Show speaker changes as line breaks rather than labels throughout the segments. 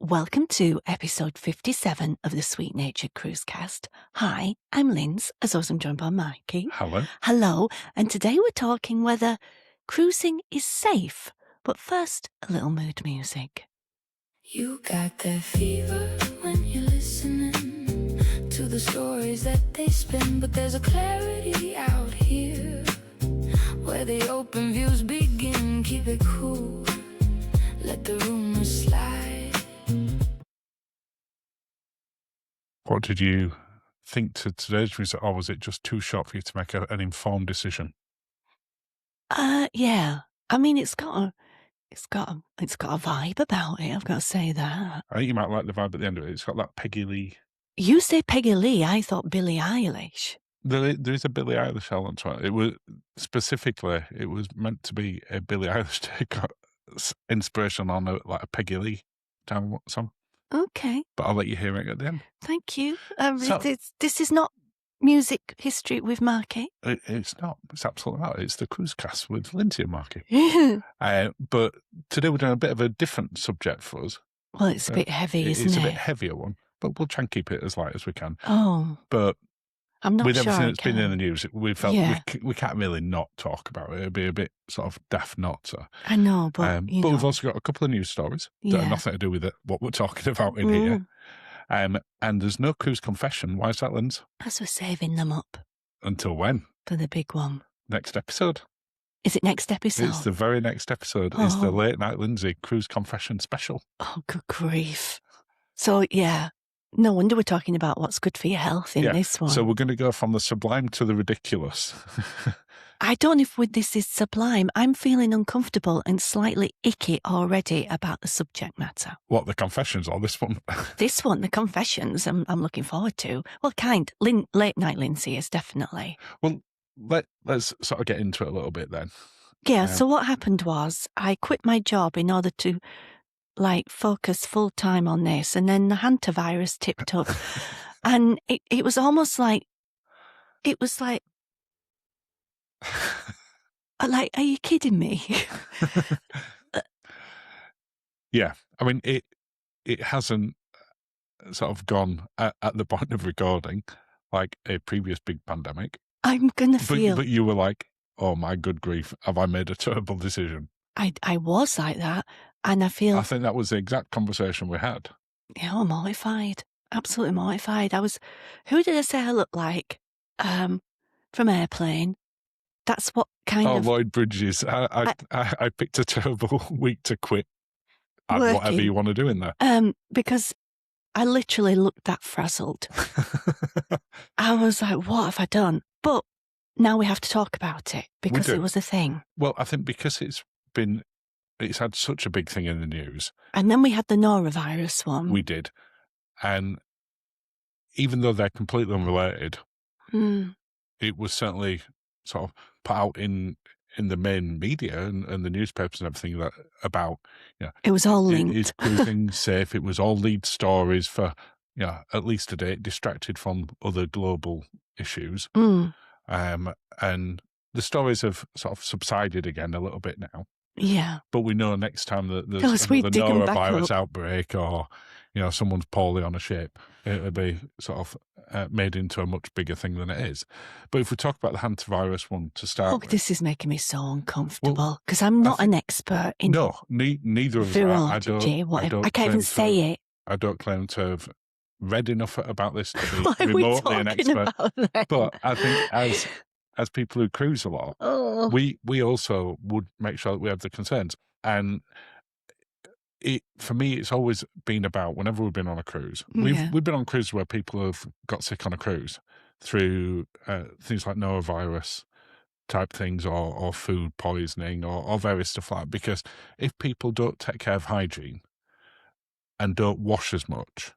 Welcome to episode 57 of the Sweet Natured Cruisecast. Hi, I'm Linz, as always I'm joined by Mikey.
Hello.
Hello, and today we're talking whether cruising is safe. But first, a little mood music.
You got that fever when you're listening to the stories that they spin, but there's a clarity out here where the open views begin. Keep it cool, let the rumors slide.
What did you think to today's result, or was it just too short for you to make an informed decision?
Yeah. I mean, it's got a vibe about it. I've got to say that.
I think you might like the vibe at the end of it. It's got that Peggy Lee.
You say Peggy Lee, I thought Billie Eilish.
There is a Billie Eilish element to it. It was specifically, it was meant to be a Billie Eilish take inspiration on a Peggy Lee down song.
Okay.
But I'll let you hear it at the end.
Thank you.
So-
This is not music history with Marky.
It's not. It's absolutely not. It's the Cruisecast with Linzi Mark.
Well,
But today we're doing a bit of a different subject for us.
it's a bit heavy, isn't
It's
it?
a bit heavier one, but we'll try and keep it as light as we can.
Oh,
But
I'm not
with
sure.
everything
I
that's been
can.
in the news, we felt
Yeah.
we can't really not talk about it. It'd be a bit sort of daft not to.
I know, but
But we've also got a couple of news stories that
Yeah.
have nothing to do with what we're talking about in here. And there's no cruise confession. Why is that, Linz?
as we're saving them up
Until when?
for the big one.
Next episode.
Is it next episode?
It's the very next episode. It's the
Oh.
Late Night Lindsay Cruise Confession Special.
Oh, good grief. So, yeah, no wonder we're talking about what's good for your health in
Yeah,
this one.
So we're going to go from the sublime to the ridiculous.
I don't know if this is sublime. I'm feeling uncomfortable and slightly icky already about the subject matter.
What, the confessions or this one?
This one, the confessions, I'm looking forward to. Well, late night Lindsay is definitely.
Well, let's sort of get into it a little bit then.
Yeah, so what happened was I quit my job in order to focus full time on this, and then the hantavirus tipped up. And it was almost like, are you kidding me?
Yeah, I mean, it hasn't sort of gone at the point of recording like a previous big pandemic.
I'm going to feel,
But you were like, oh my good grief, have I made a terrible decision?
I was like that, and I feel,
I think that was the exact conversation we had.
I'm mortified, absolutely mortified. Who did I say I looked like? From Airplane. That's what kind of
Lloyd Bridges. I picked a terrible week to quit at
Working.
whatever you want to do in there.
because I literally looked that frazzled. I was like, what have I done? But now we have to talk about it because
do.
it was a thing.
Well, I think because it's had such a big thing in the news.
And then we had the norovirus one.
We did. And even though they're completely unrelated, it was certainly sort of put out in the main media and the newspapers and everything that about,
It was all linked.
Is cruising safe? It was all lead stories for, at least a day, distracted from other global issues. And the stories have sort of subsided again a little bit now.
Yeah.
But we know next time that
As
there's
we
another
dig 'em back
norovirus
up.
outbreak or, someone's poorly on a ship, it'll be sort of made into a much bigger thing than it is. But if we talk about the hantavirus one to start with.
This is making me so uncomfortable because I'm not an expert in
No, neither of us.
virology, whatever. I can't even say it.
I don't claim to have read enough about this to
Why
be
are we
remotely an
talking
expert.
about that?
But I think as people who cruise a lot, we also would make sure that we have the concerns. And for me, it's always been about whenever we've been on a cruise. We've been on cruises where people have got sick on a cruise through things like norovirus type things or food poisoning or various stuff like that. Because if people don't take care of hygiene and don't wash as much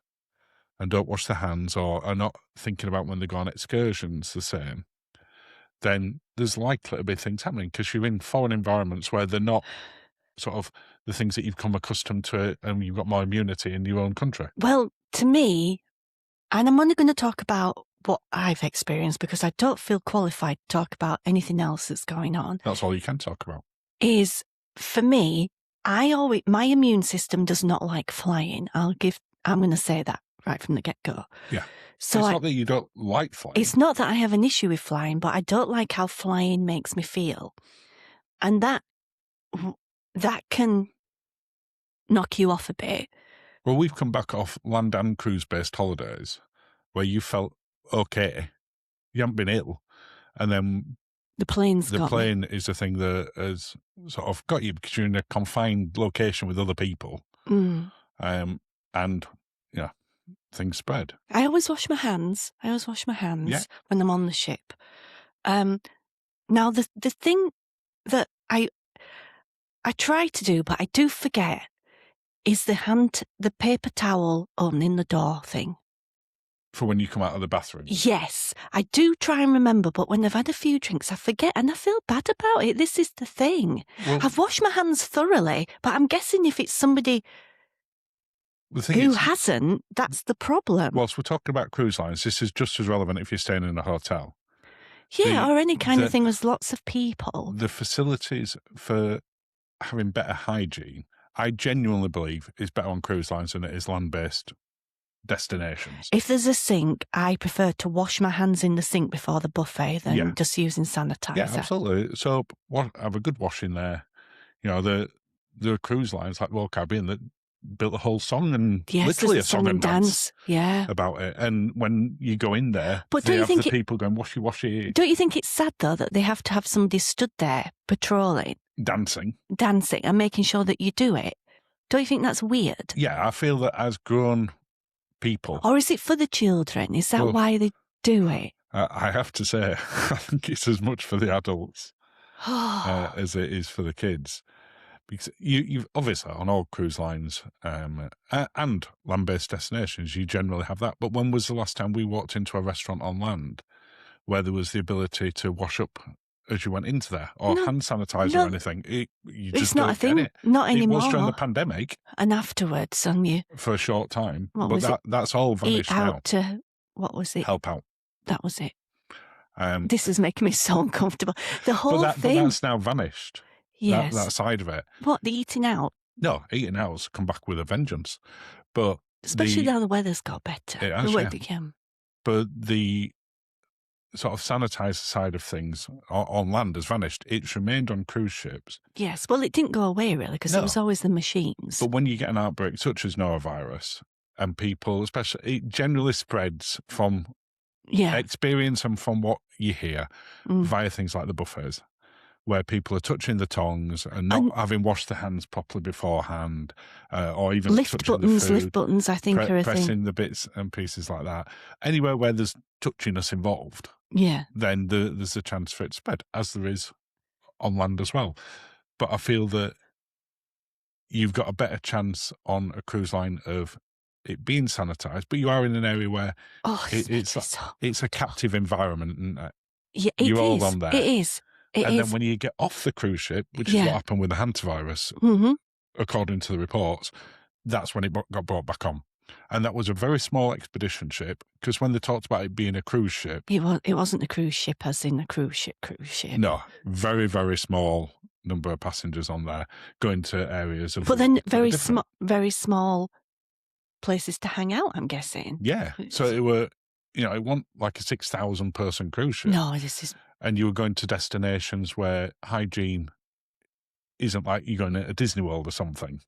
and don't wash their hands or are not thinking about when they go on excursions the same, then there's likely to be things happening because you're in foreign environments where they're not sort of the things that you've come accustomed to and you've got more immunity in your own country.
Well, to me, and I'm only going to talk about what I've experienced because I don't feel qualified to talk about anything else that's going on,
That's all you can talk about.
is for me, my immune system does not like flying. I'm going to say that right from the get-go.
Yeah.
So
it's not that you don't like flying.
It's not that I have an issue with flying, but I don't like how flying makes me feel. And that can knock you off a bit.
Well, we've come back off land and cruise-based holidays where you felt okay. You haven't been ill. And then
the plane is
the thing that has sort of got you because you're in a confined location with other people. And, things spread.
I always wash my hands. When I'm on the ship. Now, the thing that I try to do, but I do forget, is the paper towel opening the door thing.
For when you come out of the bathroom?
Yes, I do try and remember, but when I've had a few drinks, I forget, and I feel bad about it. This is the thing. Well, I've washed my hands thoroughly, but I'm guessing if it's somebody who hasn't, that's the problem.
Whilst we're talking about cruise lines, this is just as relevant if you're staying in a hotel.
Yeah, or any kind of thing with lots of people.
The facilities for having better hygiene, I genuinely believe, is better on cruise lines than it is land-based destinations.
If there's a sink, I prefer to wash my hands in the sink before the buffet than just using sanitizer.
Yeah, absolutely. So have a good wash in there. You know, the cruise lines like Royal Caribbean that built a whole song and literally a song and dance about it. And when you go in there, but they have the people going washy washy.
Don't you think it's sad though that they have to have somebody stood there patrolling,
dancing
and making sure that you do it? Don't you think that's weird?
Yeah, I feel that as grown people,
or is it for the children? Is that why they do it?
I have to say, I think it's as much for the adults as it is for the kids. Because you've obviously on all cruise lines and land-based destinations, you generally have that. But when was the last time we walked into a restaurant on land where there was the ability to wash up as you went into there, or hand sanitizer or anything?
It's not a thing. Not anymore.
It was during the pandemic,
and afterwards,
for a short time. But that's all vanished now.
What was it?
Help out.
That was it. This is making me so uncomfortable. The whole thing.
But that's now vanished.
Yes.
That side of it.
What, the eating out?
No, eating out's come back with a vengeance. But
especially now the weather's got better.
It has, But the sort of sanitizer side of things on land has vanished. It's remained on cruise ships.
Yes, well, it didn't go away really because it was always the machines.
But when you get an outbreak such as norovirus, and people, especially, it generally spreads from experience and from what you hear via things like the buffets, where people are touching the tongs and not having washed their hands properly beforehand, or even
lift buttons, I think, are a
pressing
thing.
the bits and pieces like that. Anywhere where there's touchiness involved, then there's a chance for it to spread, as there is on land as well. But I feel that you've got a better chance on a cruise line of it being sanitised, but you are in an area where it's a captive environment, isn't it?
Yeah,
you're all on there.
It is.
Then when you get off the cruise ship, which is what happened with the hantavirus, according to the reports, that's when it got brought back on. And that was a very small expedition ship, because when they talked about it being a cruise ship...
It wasn't a cruise ship as in a cruise ship.
No, very, very small number of passengers on there going to areas of...
But then very small places to hang out, I'm guessing.
Yeah, so it wasn't like a 6,000 person cruise ship.
No, this is...
And you were going to destinations where hygiene isn't like you're going to a Disney World or something.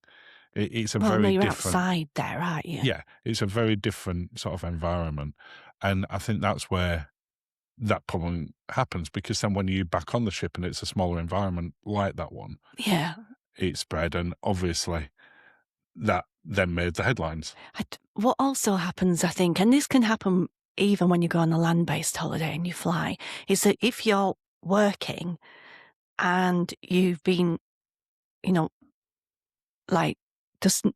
It's a very
you're
different...
outside there, aren't you?
Yeah, it's a very different sort of environment. And I think that's where that problem happens, because then when you're back on the ship and it's a smaller environment like that one, it spread. And obviously that then made the headlines.
What also happens, I think, and this can happen even when you go on a land-based holiday and you fly, is that if you're working and you've been, you've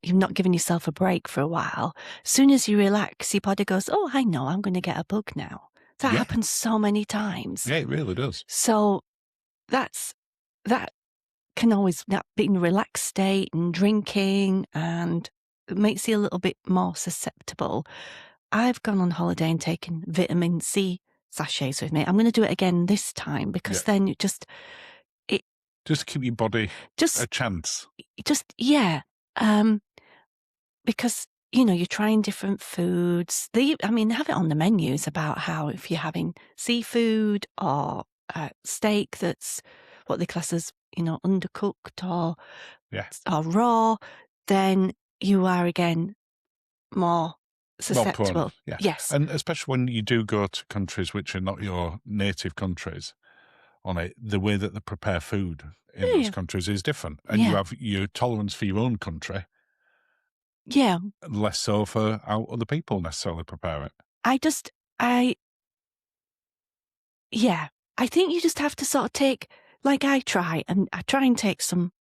not given yourself a break for a while, as soon as you relax, your body goes, oh, I know, I'm going to get a bug now. That happens so many times.
Yeah, it really does.
So that can always, that being a relaxed state and drinking, and it makes you a little bit more susceptible. I've gone on holiday and taken vitamin C sachets with me. I'm going to do it again this time, because then
Just to keep your body a chance.
Yeah. Because, you're trying different foods. They have it on the menus about how if you're having seafood or steak that's what they class as, undercooked or raw, then you are again more susceptible.
More prone, yeah.
Yes.
And especially when you do go to countries which are not your native countries on it, the way that they prepare food in those countries is different. And you have your tolerance for your own country.
Yeah.
Less so for how other people necessarily prepare it.
I think you just have to sort of take, like I try and take some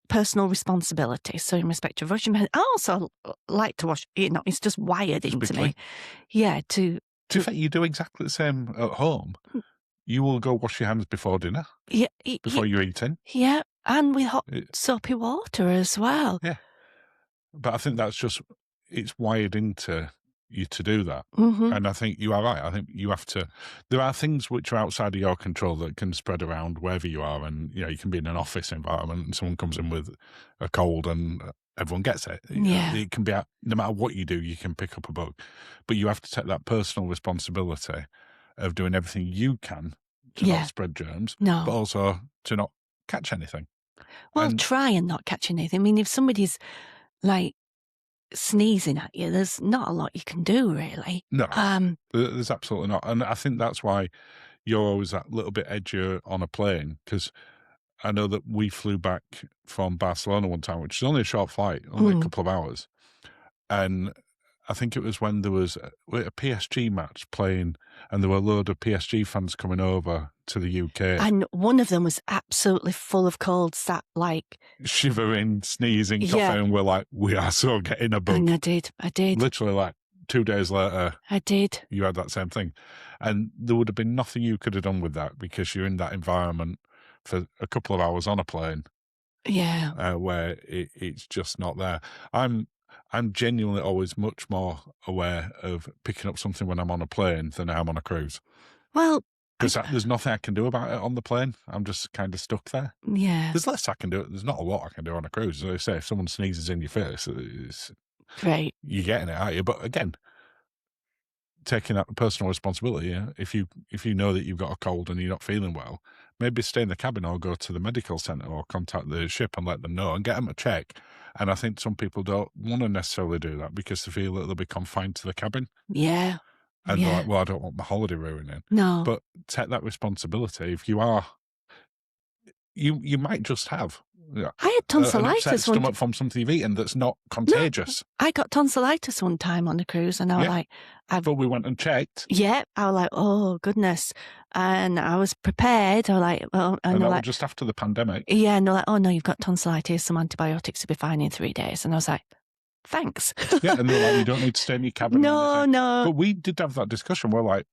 personal responsibility. So in respect of washing my hands, I also like to wash, it's just wired into me. Yeah, to
In fact, you do exactly the same at home. You will go wash your hands before dinner.
Yeah.
Before you're eating.
Yeah, and with hot soapy water as well.
Yeah. But I think that's just, it's wired into you to do that.
Mm-hmm.
And I think you are right. I think you have to, there are things which are outside of your control that can spread around wherever you are. And, you can be in an office environment and someone comes in with a cold and everyone gets it.
Yeah.
It can be, no matter what you do, you can pick up a bug. But you have to take that personal responsibility of doing everything you can to not spread germs, but also to not catch anything.
Well, try and not catch anything. I mean, if somebody's like sneezing at you, there's not a lot you can do, really.
No, there's absolutely not. And I think that's why you're always that little bit edgier on a plane, because I know that we flew back from Barcelona one time, which is only a short flight, only a couple of hours. And I think it was when there was a PSG match playing and there were a load of PSG fans coming over to the UK.
And one of them was absolutely full of cold, sat like...
shivering, sneezing, coughing, and we're like, we are so getting a bug.
And I did.
Literally like 2 days later.
I did.
You had that same thing. And there would have been nothing you could have done with that because you're in that environment for a couple of hours on a plane.
Yeah.
Where it's just not there. I'm genuinely always much more aware of picking up something when I'm on a plane than I am on a cruise.
Well,
because there's nothing I can do about it on the plane. I'm just kind of stuck there.
Yeah.
There's less I can do. There's not a lot I can do on a cruise. As I say, if someone sneezes in your face, it's
great.
You're getting it, aren't you? But again, taking that personal responsibility. Yeah? If you know that you've got a cold and you're not feeling well, maybe stay in the cabin or go to the medical centre or contact the ship and let them know and get them a check. And I think some people don't want to necessarily do that because they feel that they'll be confined to the cabin.
Yeah.
And they're like, well, I don't want my holiday ruining.
No.
But take that responsibility. If you are, you might just have
I had tonsillitis
an upset stomach from something you've eaten that's not contagious.
No, I got tonsillitis one time on a cruise and I was like...
But we went and checked.
Yeah. I was like, oh, goodness. And I was prepared. I was like, well...
And that was just after the pandemic.
Yeah. And they're like, oh, no, you've got tonsillitis, some antibiotics will be fine in 3 days. And I was like, thanks.
Yeah, and they're like, you don't need to stay in your cabin.
No.
But we did have that discussion. We're like,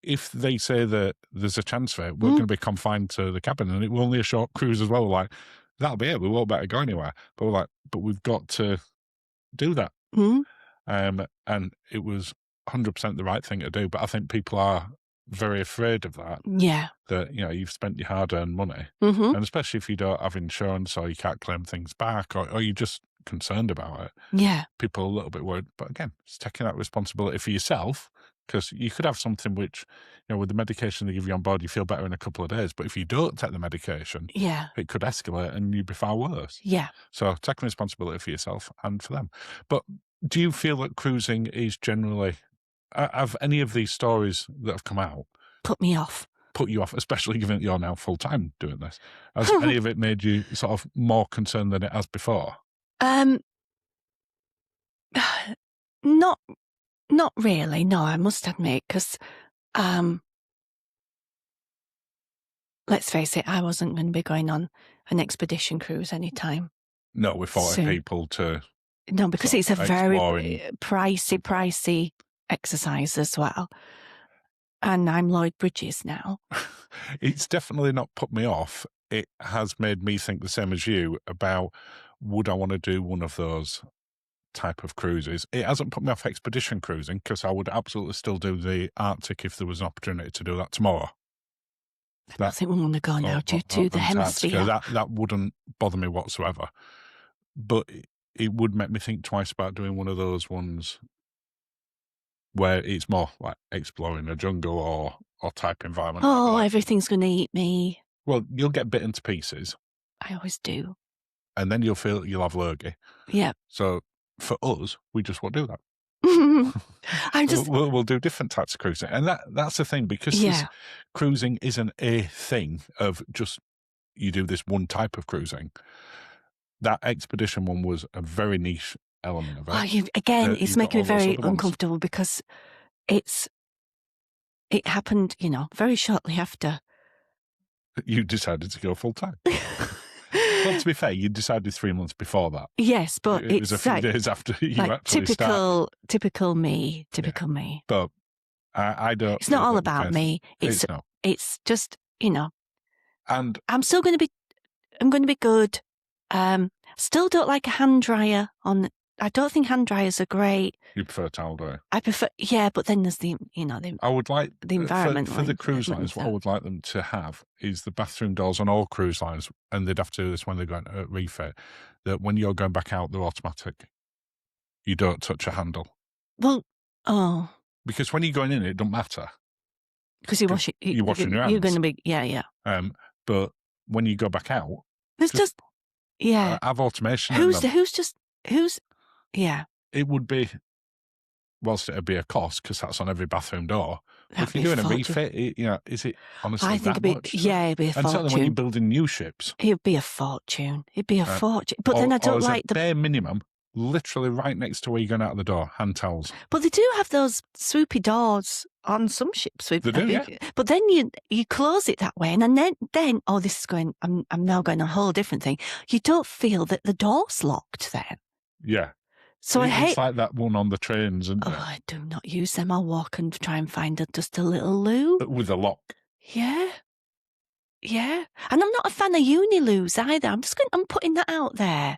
if they say that there's a chance for it, we're going to be confined to the cabin, and it will only a short cruise as well. We're like, that'll be it. We won't better go anywhere. But we're like, but we've got to do that. And it was 100% the right thing to do. But I think people are very afraid of that.
Yeah.
That, you've spent your hard-earned money. And especially if you don't have insurance or you can't claim things back or you're just concerned about it.
Yeah.
People are a little bit worried. But again, it's taking that responsibility for yourself. Because you could have something which, with the medication they give you on board, you feel better in a couple of days. But if you don't take the medication, it could escalate and you'd be far worse.
Yeah.
So taking responsibility for yourself and for them. But do you feel that cruising is generally, have any of these stories that have come out
put me off?
Put you off, especially given that you're now full-time doing this? Has any of it made you sort of more concerned than it has before?
Not really, no, I must admit, because, let's face it, I wasn't going to be going on an expedition cruise anytime.
No, with 40 people to...
No, because it's a very pricey exercise as well. And I'm Lloyd Bridges now.
It's definitely not put me off. It has made me think the same as you about, would I want to do one of those type of cruises? It hasn't put me off expedition cruising because I would absolutely still do the Arctic if there was an opportunity to do that tomorrow.
I don't think we want to go now due to the hemisphere.
That wouldn't bother me whatsoever. But it would make me think twice about doing one of those ones where it's more like exploring a jungle or type environment.
Oh, everything's going to eat me.
Well, you'll get bitten to pieces.
I always do.
And then you'll feel you'll have lurgy.
Yeah.
So for us, we just won't do that. We'll do different types of cruising. And that's the thing, because cruising isn't a thing of just you do this one type of cruising. That expedition one was a very niche element of it.
It's making me very uncomfortable because it happened, very shortly after.
You decided to go full time. Well, to be fair, you decided 3 months before that.
Yes, but
it was a few days after you actually
started. Typical me.
But I don't.
It's not all about me. It's just, And I'm still going to be. I'm going to be good. Still don't like a hand dryer on. I don't think hand dryers are great.
You prefer a towel dryer?
I prefer, but then there's
I would like
the environment
for the cruise lines. What I would like them to have is the bathroom doors on all cruise lines, and they'd have to do this when they're going to refit. That when you're going back out, they're automatic. You don't touch a handle.
Well,
because when you're going in, it don't matter.
Because you're washing your hands. You're going to be
But when you go back out,
there's just
have automation. It would be, whilst it'd be a cost because that's on every bathroom door. If you're doing a refit, is it honestly
I think
much?
It'd be a fortune.
And certainly when you're building new ships,
it'd be a fortune. But then I don't like the
bare minimum. Literally right next to where you're going out of the door, hand towels.
But they do have those swoopy doors on some ships.
They do, yeah.
But then you close it that way, and then this is going. I'm now going a whole different thing. You don't feel that the door's locked then.
Yeah.
So
it's like that one on the trains, isn't it?
I do not use them. I'll walk and try and find just a little loo
with a lock.
Yeah. And I'm not a fan of uni-loos either. I'm putting that out there.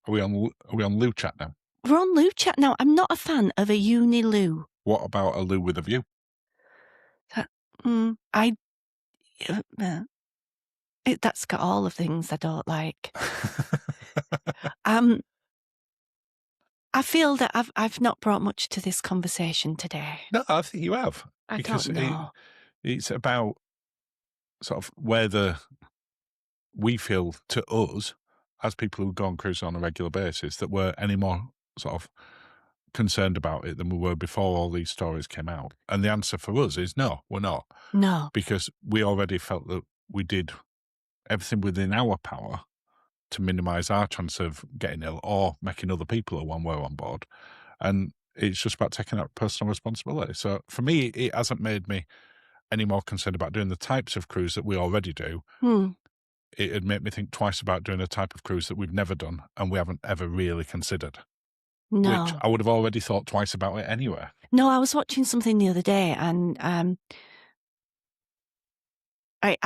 Are we on loo chat now?
We're on loo chat now. I'm not a fan of a uni loo.
What about a loo with a view?
That's got all the things I don't like. I feel that I've not brought much to this conversation today.
No, I think you have.
Because
it's about sort of whether we feel to us, as people who go on cruises on a regular basis, that we're any more sort of concerned about it than we were before all these stories came out. And the answer for us is no, we're not.
No.
Because we already felt that we did everything within our power to minimise our chance of getting ill or making other people ill when we're on board. And it's just about taking that personal responsibility. So for me, it hasn't made me any more concerned about doing the types of cruise that we already do. It'd make me think twice about doing a type of cruise that we've never done and we haven't ever really considered.
No.
Which I would have already thought twice about it anyway.
No, I was watching something the other day and I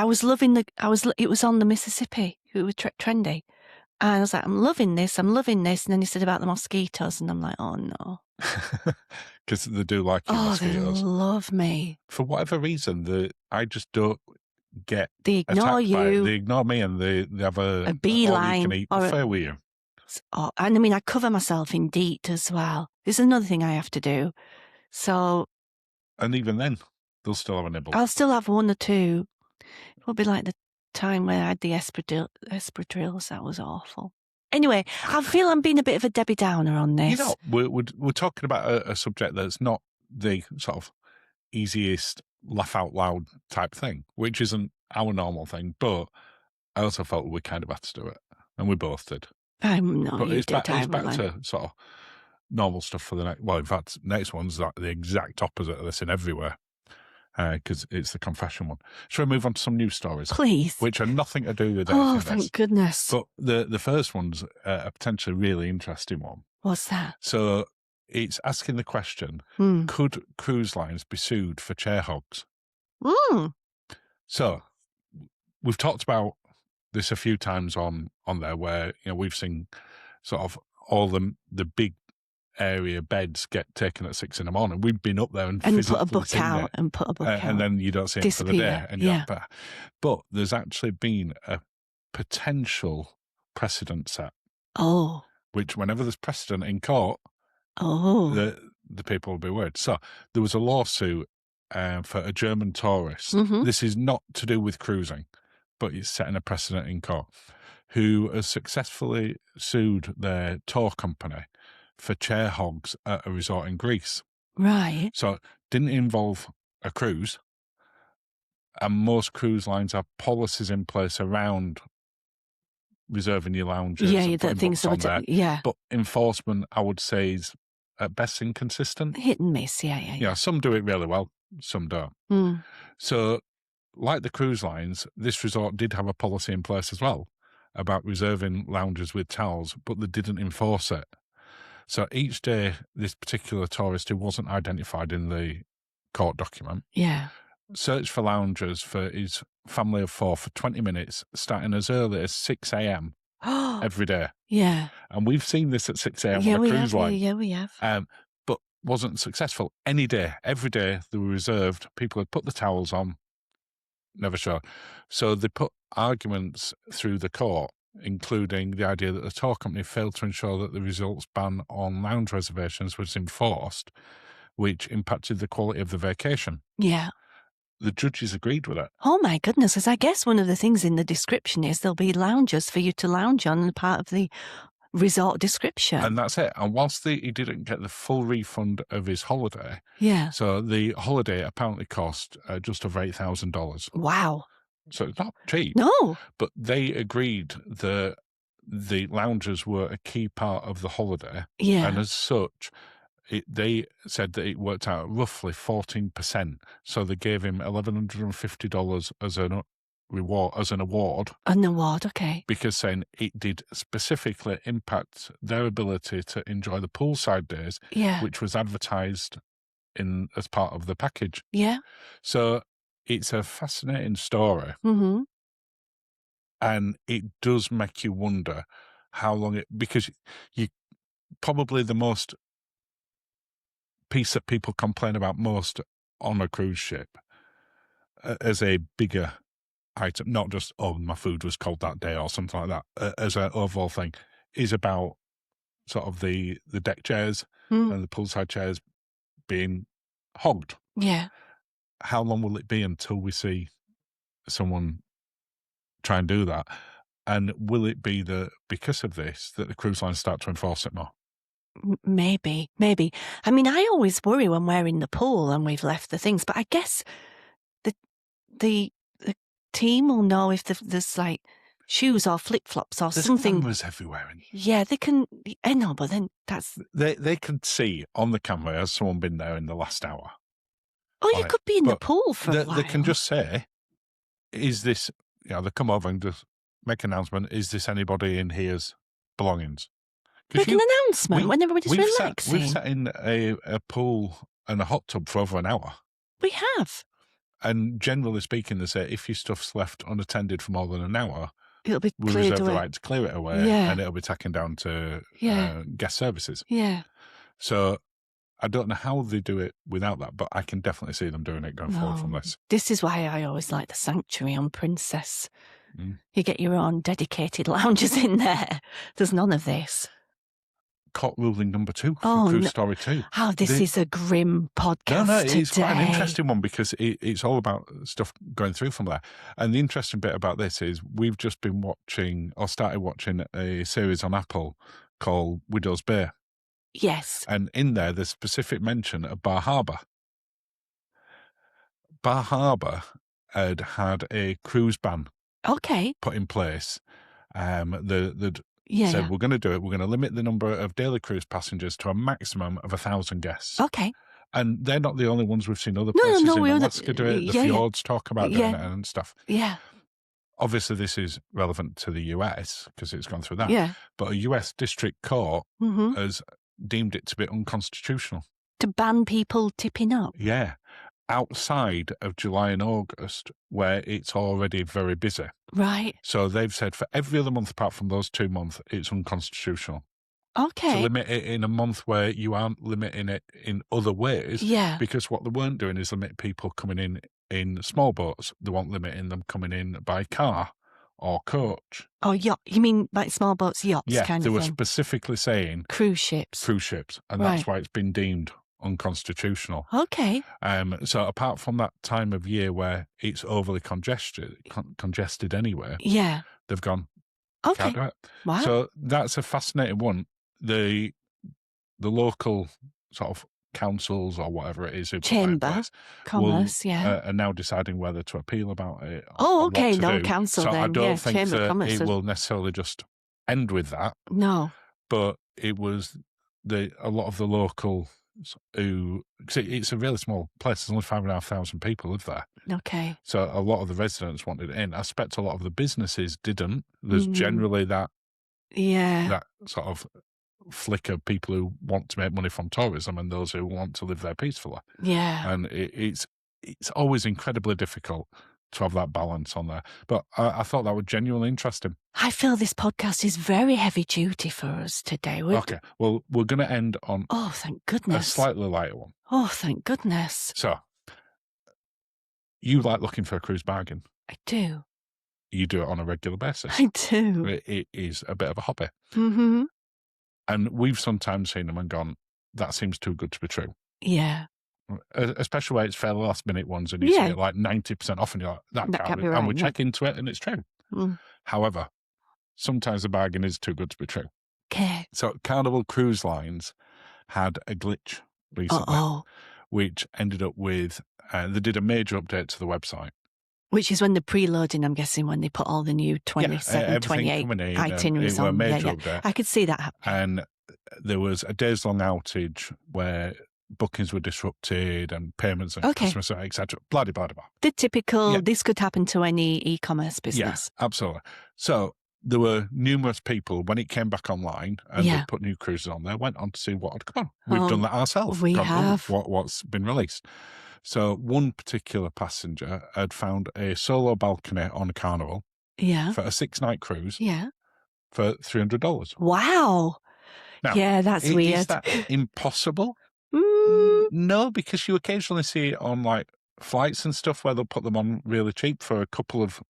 was loving it was on the Mississippi. It was trendy. And I was like, I'm loving this. And then he said about the mosquitoes and I'm like, oh no.
Because they do like you, mosquitoes.
They love me.
For whatever reason, I just don't get
They ignore you.
They ignore me and they have a
beeline.
Fair with you.
And I mean, I cover myself in DEET as well. This is another thing I have to do. So.
And even then, they'll still have a nibble.
I'll still have one or two. It'll be like the time when I had the espadrilles. That was awful. Anyway, I feel I'm being a bit of a Debbie Downer on this.
We're talking about a subject that's not the sort of easiest laugh out loud type thing, which isn't our normal thing. But I also felt we kind of had to do it, and we both did.
It's
back to sort of normal stuff for the next. Well, in fact, next one's like the exact opposite of this in everywhere. Because it's the confession one. Shall we move on to some news stories?
Please.
Which are nothing to do with anything.
Oh, thank goodness.
But the first one's a potentially really interesting one.
What's that?
So it's asking the question, could cruise lines be sued for chair hogs? So we've talked about this a few times on there where we've seen sort of all the big area beds get taken at 6 a.m. We've been up there and
put a
physically
book
seen
out
it,
and put a book out.
and then you don't see it for the day. And
Yeah.
But there's actually been a potential precedent set.
Oh.
Which whenever there's precedent in court, the people will be worried. So there was a lawsuit for a German tourist.
Mm-hmm.
This is not to do with cruising, but it's setting a precedent in court, who has successfully sued their tour company for chair hogs at a resort in Greece.
Right.
So it didn't involve a cruise, and most cruise lines have policies in place around reserving your lounges.
Yeah, that things
on there.
Yeah.
But enforcement, I would say, is at best inconsistent.
Hit and miss, yeah.
Some do it really well, some don't.
Mm.
So, like the cruise lines, this resort did have a policy in place as well about reserving lounges with towels, but they didn't enforce it. So each day, this particular tourist who wasn't identified in the court document searched for lounges for his family of 4 for 20 minutes, starting as early as 6 a.m. every day.
Yeah.
And we've seen this at 6 a.m. on a cruise line.
Yeah, we have.
But wasn't successful any day. Every day they were reserved. People had put the towels on, never sure. So they put arguments through the court, including the idea that the tour company failed to ensure that the results ban on lounge reservations was enforced, which impacted the quality of the vacation.
Yeah.
The judges agreed with it.
Oh my goodness, because I guess one of the things in the description is there'll be lounges for you to lounge on and part of the resort description.
And that's it. And whilst he didn't get the full refund of his holiday, so the holiday apparently cost just over $8,000.
Wow.
So it's not cheap.
No.
But they agreed that the lounges were a key part of the holiday.
Yeah.
And as such, they said that it worked out roughly 14%. So they gave him $1,150 as an reward, as an award.
An award, okay.
Because saying it did specifically impact their ability to enjoy the poolside days, which was advertised as part of the package.
Yeah.
So it's a fascinating story.
Mm-hmm.
And it does make you wonder how long because you probably the most piece that people complain about most on a cruise ship as a bigger item, not just, my food was cold that day or something like that, as an overall thing, is about sort of the deck chairs and the poolside chairs being hogged.
Yeah.
How long will it be until we see someone try and do that? And will it be because of this that the cruise lines start to enforce it more?
Maybe. I mean, I always worry when we're in the pool and we've left the things, but I guess the team will know if there's like shoes or flip-flops or
there's
something.
There's cameras everywhere.
Yeah, they can. I know, but then that's...
They can see on the camera, has someone been there in the last hour?
Oh, you could be in the pool for a while.
They can just say, is this... they come over and just make an announcement, is this anybody in here's belongings?
Make an announcement when everybody's relaxing.
We've sat in a pool and a hot tub for over an hour.
We have.
And generally speaking, they say if your stuff's left unattended for more than an hour,
it'll be
we
cleared
reserve
away.
the right to clear it away, and it'll be taken down to guest services.
Yeah.
So I don't know how they do it without that, but I can definitely see them doing it going forward from this.
This is why I always like the Sanctuary on Princess. You get your own dedicated lounges in there. There's none of this.
Court ruling number 2 for Cruise Story 2.
This is a grim podcast today.
It's quite an interesting one because it's all about stuff going through from there. And the interesting bit about this is we've just been started watching a series on Apple called Widow's Bay.
Yes.
And in there, there's specific mention of Bar Harbour. Bar Harbour had a cruise ban put in place. Said we're going to do it. We're going to limit the number of daily cruise passengers to a maximum of 1,000 guests.
Okay.
And they're not the only ones. We've seen other places in Alaska do it. The fjords talk about doing it and stuff.
Yeah.
Obviously, this is relevant to the US because it's gone through that.
Yeah.
But a US district court has deemed it to be unconstitutional.
To ban people tipping up?
Yeah. Outside of July and August, where it's already very busy.
Right.
So they've said for every other month apart from those 2 months, it's unconstitutional.
Okay.
To limit it in a month where you aren't limiting it in other ways.
Yeah.
Because what they weren't doing is limit people coming in small boats. They weren't limiting them coming in by car or coach.
Oh, yacht. You mean like small boats, yachts kind of thing?
They were specifically saying
cruise ships.
And that's why it's been deemed unconstitutional.
Okay.
So apart from that time of year where it's overly congested anyway, they've gone, can't do it.
Wow.
So that's a fascinating one. The local sort of councils or whatever it is who
Chamber Commerce,
are now deciding whether to appeal about it.
Oh, okay, no council
so
then.
I don't think
Chamber
that
Commerce
it will necessarily just end with that.
No.
But it was a lot of the local who, cause it's a really small place. There's only 5,500 people live there.
Okay.
So a lot of the residents wanted it in. I suspect a lot of the businesses didn't. There's generally that sort of flick of people who want to make money from tourism and those who want to live there peacefully.
Yeah.
And it's always incredibly difficult to have that balance on there. But I thought that was genuinely interesting.
I feel this podcast is very heavy duty for us today.
Okay. Well, we're going to end on
thank goodness.
A slightly lighter one.
Oh, thank goodness.
So, you like looking for a cruise bargain?
I do.
You do it on a regular basis?
I do.
It is a bit of a hobby.
Mm-hmm.
And we've sometimes seen them and gone, that seems too good to be true.
Yeah.
Especially where it's fairly last minute ones and you see it like 90% off and you're like, that can't be right. And we check into it and it's true. However, sometimes the bargain is too good to be true.
Okay.
So Carnival Cruise Lines had a glitch recently, which ended up with, they did a major update to the website.
Which is when the preloading, I'm guessing, when they put all the new 27, 28 itineraries on.
Update.
I could see that happening.
And there was a days-long outage where bookings were disrupted and payments and customers, etc. Blah, blah, blah.
The typical, this could happen to any e-commerce business.
Yeah, absolutely. So there were numerous people, when it came back online and they put new cruises on there, went on to see what had come on. We've done that ourselves.
We have.
What's been released. So one particular passenger had found a solo balcony on a Carnival for a 6-night cruise for $300.
Wow. Now, that's weird.
Is that impossible? No, because you occasionally see it on like flights and stuff where they'll put them on really cheap for a couple of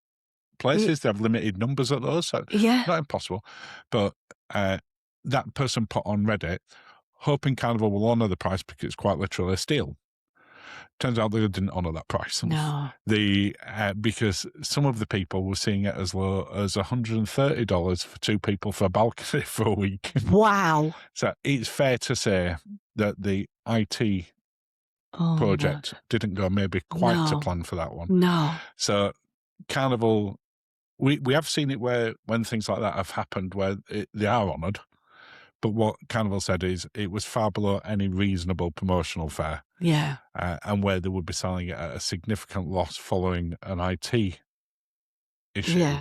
places. They have limited numbers of those. So not impossible. But that person put on Reddit, hoping Carnival will honour the price because it's quite literally a steal. Turns out they didn't honour that price.
No.
Because some of the people were seeing it as low as $130 for 2 people for a balcony for a week.
Wow.
So it's fair to say that the IT project didn't go maybe quite to plan for that one.
No.
So Carnival, we have seen it where when things like that have happened where they are honoured. But what Carnival said is it was far below any reasonable promotional fare.
Yeah.
And where they would be selling it at a significant loss following an IT issue,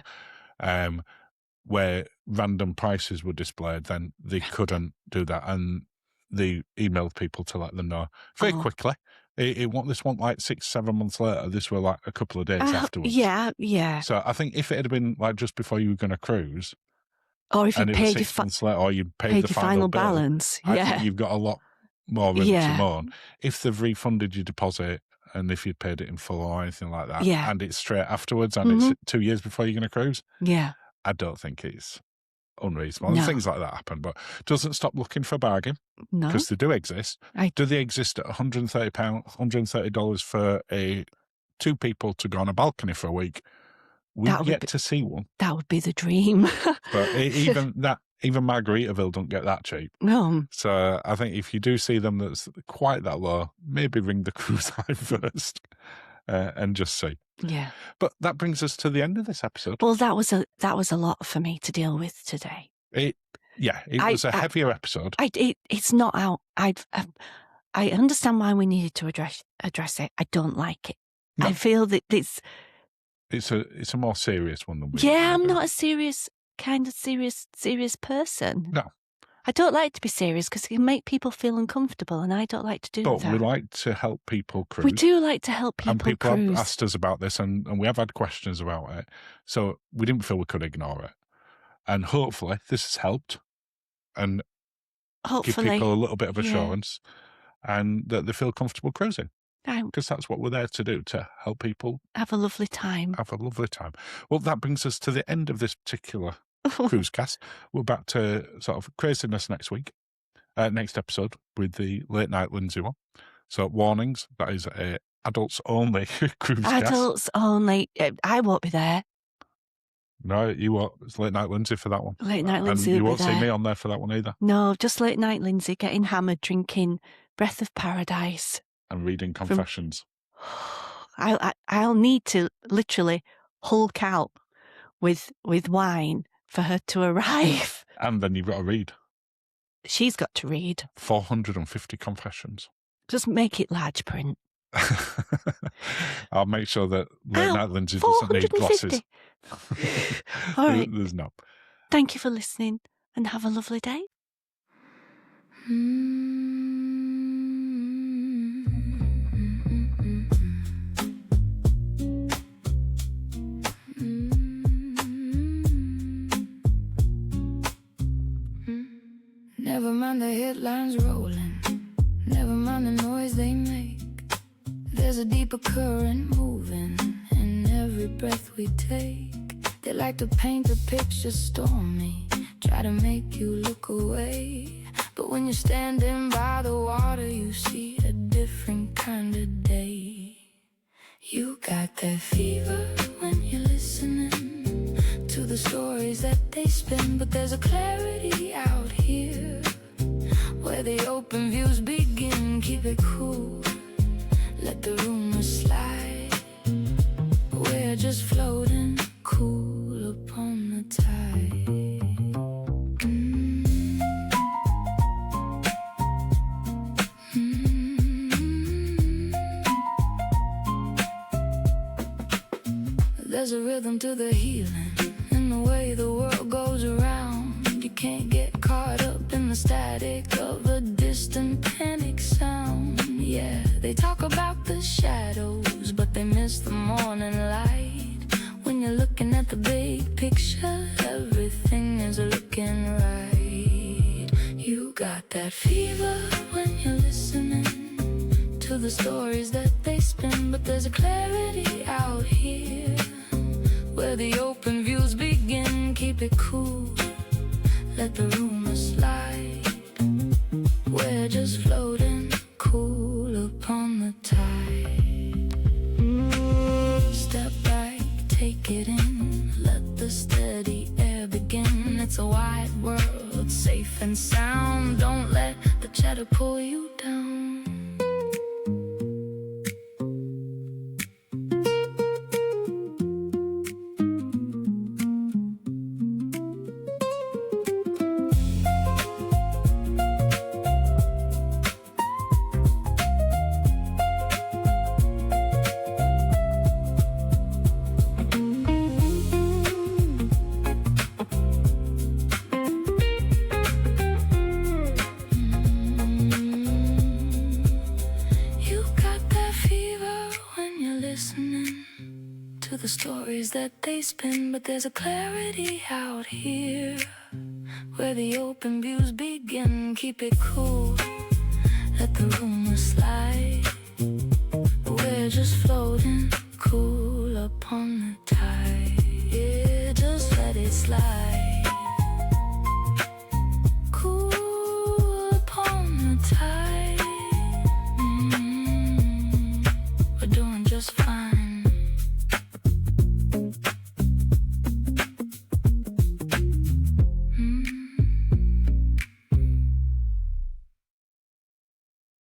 where random prices were displayed, then they couldn't do that. And they emailed people to let them know very quickly. This wasn't like 6-7 months later. This were like a couple of days afterwards.
Yeah.
So I think if it had been like just before you were going to cruise,
or if you paid
you paid the final bill,
balance,
I think you've got a lot more room to moan. If they've refunded your deposit and if you paid it in full or anything like that, and it's straight afterwards and it's 2 years before you're going to cruise, I don't think it's unreasonable. And things like that happen, but doesn't stop looking for a bargain because they do exist. Do they exist at $130 for 2 people to go on a balcony for a week? We've yet to see one.
That would be the dream.
But even Margaritaville don't get that cheap.
No.
So I think if you do see them that's quite that low, maybe ring the cruise line first and just see.
Yeah.
But that brings us to the end of this episode.
Well, that was a lot for me to deal with today.
It was a heavier episode.
It's not out. I understand why we needed to address it. I don't like it. No. I feel that
it's a more serious one than we.
Yeah, I'm not a serious person.
No.
I don't like to be serious because it can make people feel uncomfortable, and I don't like to do that.
But we like to help people cruise.
We do like to help people cruise.
And people have asked us about this, and we have had questions about it. So we didn't feel we could ignore it. And hopefully this has helped. And
Hopefully.
give people a little bit of assurance and that they feel comfortable cruising. Because that's what we're there to do, to help people
have a lovely time.
Well, that brings us to the end of this particular cruise cast. We're back to sort of craziness next week, next episode with the late night Linzi one. So warnings, that is a adults only cruise cast.
Adults only. I won't be there.
No, you won't. It's late night Linzi for that one.
Late night Linzi.
And you won't see me on there for that one either.
No, just late night Linzi getting hammered, drinking Breath of Paradise.
And reading confessions.
I'll need to literally hulk out with wine for her to arrive.
And then you've got to read.
She's got to read.
450 confessions.
Just make it large print.
I'll make sure that late night Linzi doesn't need glasses.
All right.
There's no.
Thank you for listening and have a lovely day.
Never mind the headlines rolling, never mind the noise they make. There's a deeper current moving in every breath we take. They like to paint a picture stormy, try to make you look away. But when you're standing by the water, you see a different kind of day. You got that fever when you're listening to the stories that they spin. But there's a clarity out here where the open views begin. Keep it cool, let the rumors slide. We're just floating cool upon the tide. There's a rhythm to the healing in the way the world goes around. You can't get caught up in the static of a distant panic sound. Yeah, they talk about the shadows, but they miss the morning light. When you're looking at the big picture, everything is looking right. You got that fever when you're listening to the stories that they spin. But there's a clarity out here where the open views begin. Keep it cool, let the rumors slide. We're just floating cool upon the tide. Step back, take it in, let the steady air begin. It's a wide world, safe and sound. Don't let the chatter pull you down. The stories that they spin, but there's a clarity out here where the open views begin. Keep it cool, let the rumors slide. We're just floating cool upon the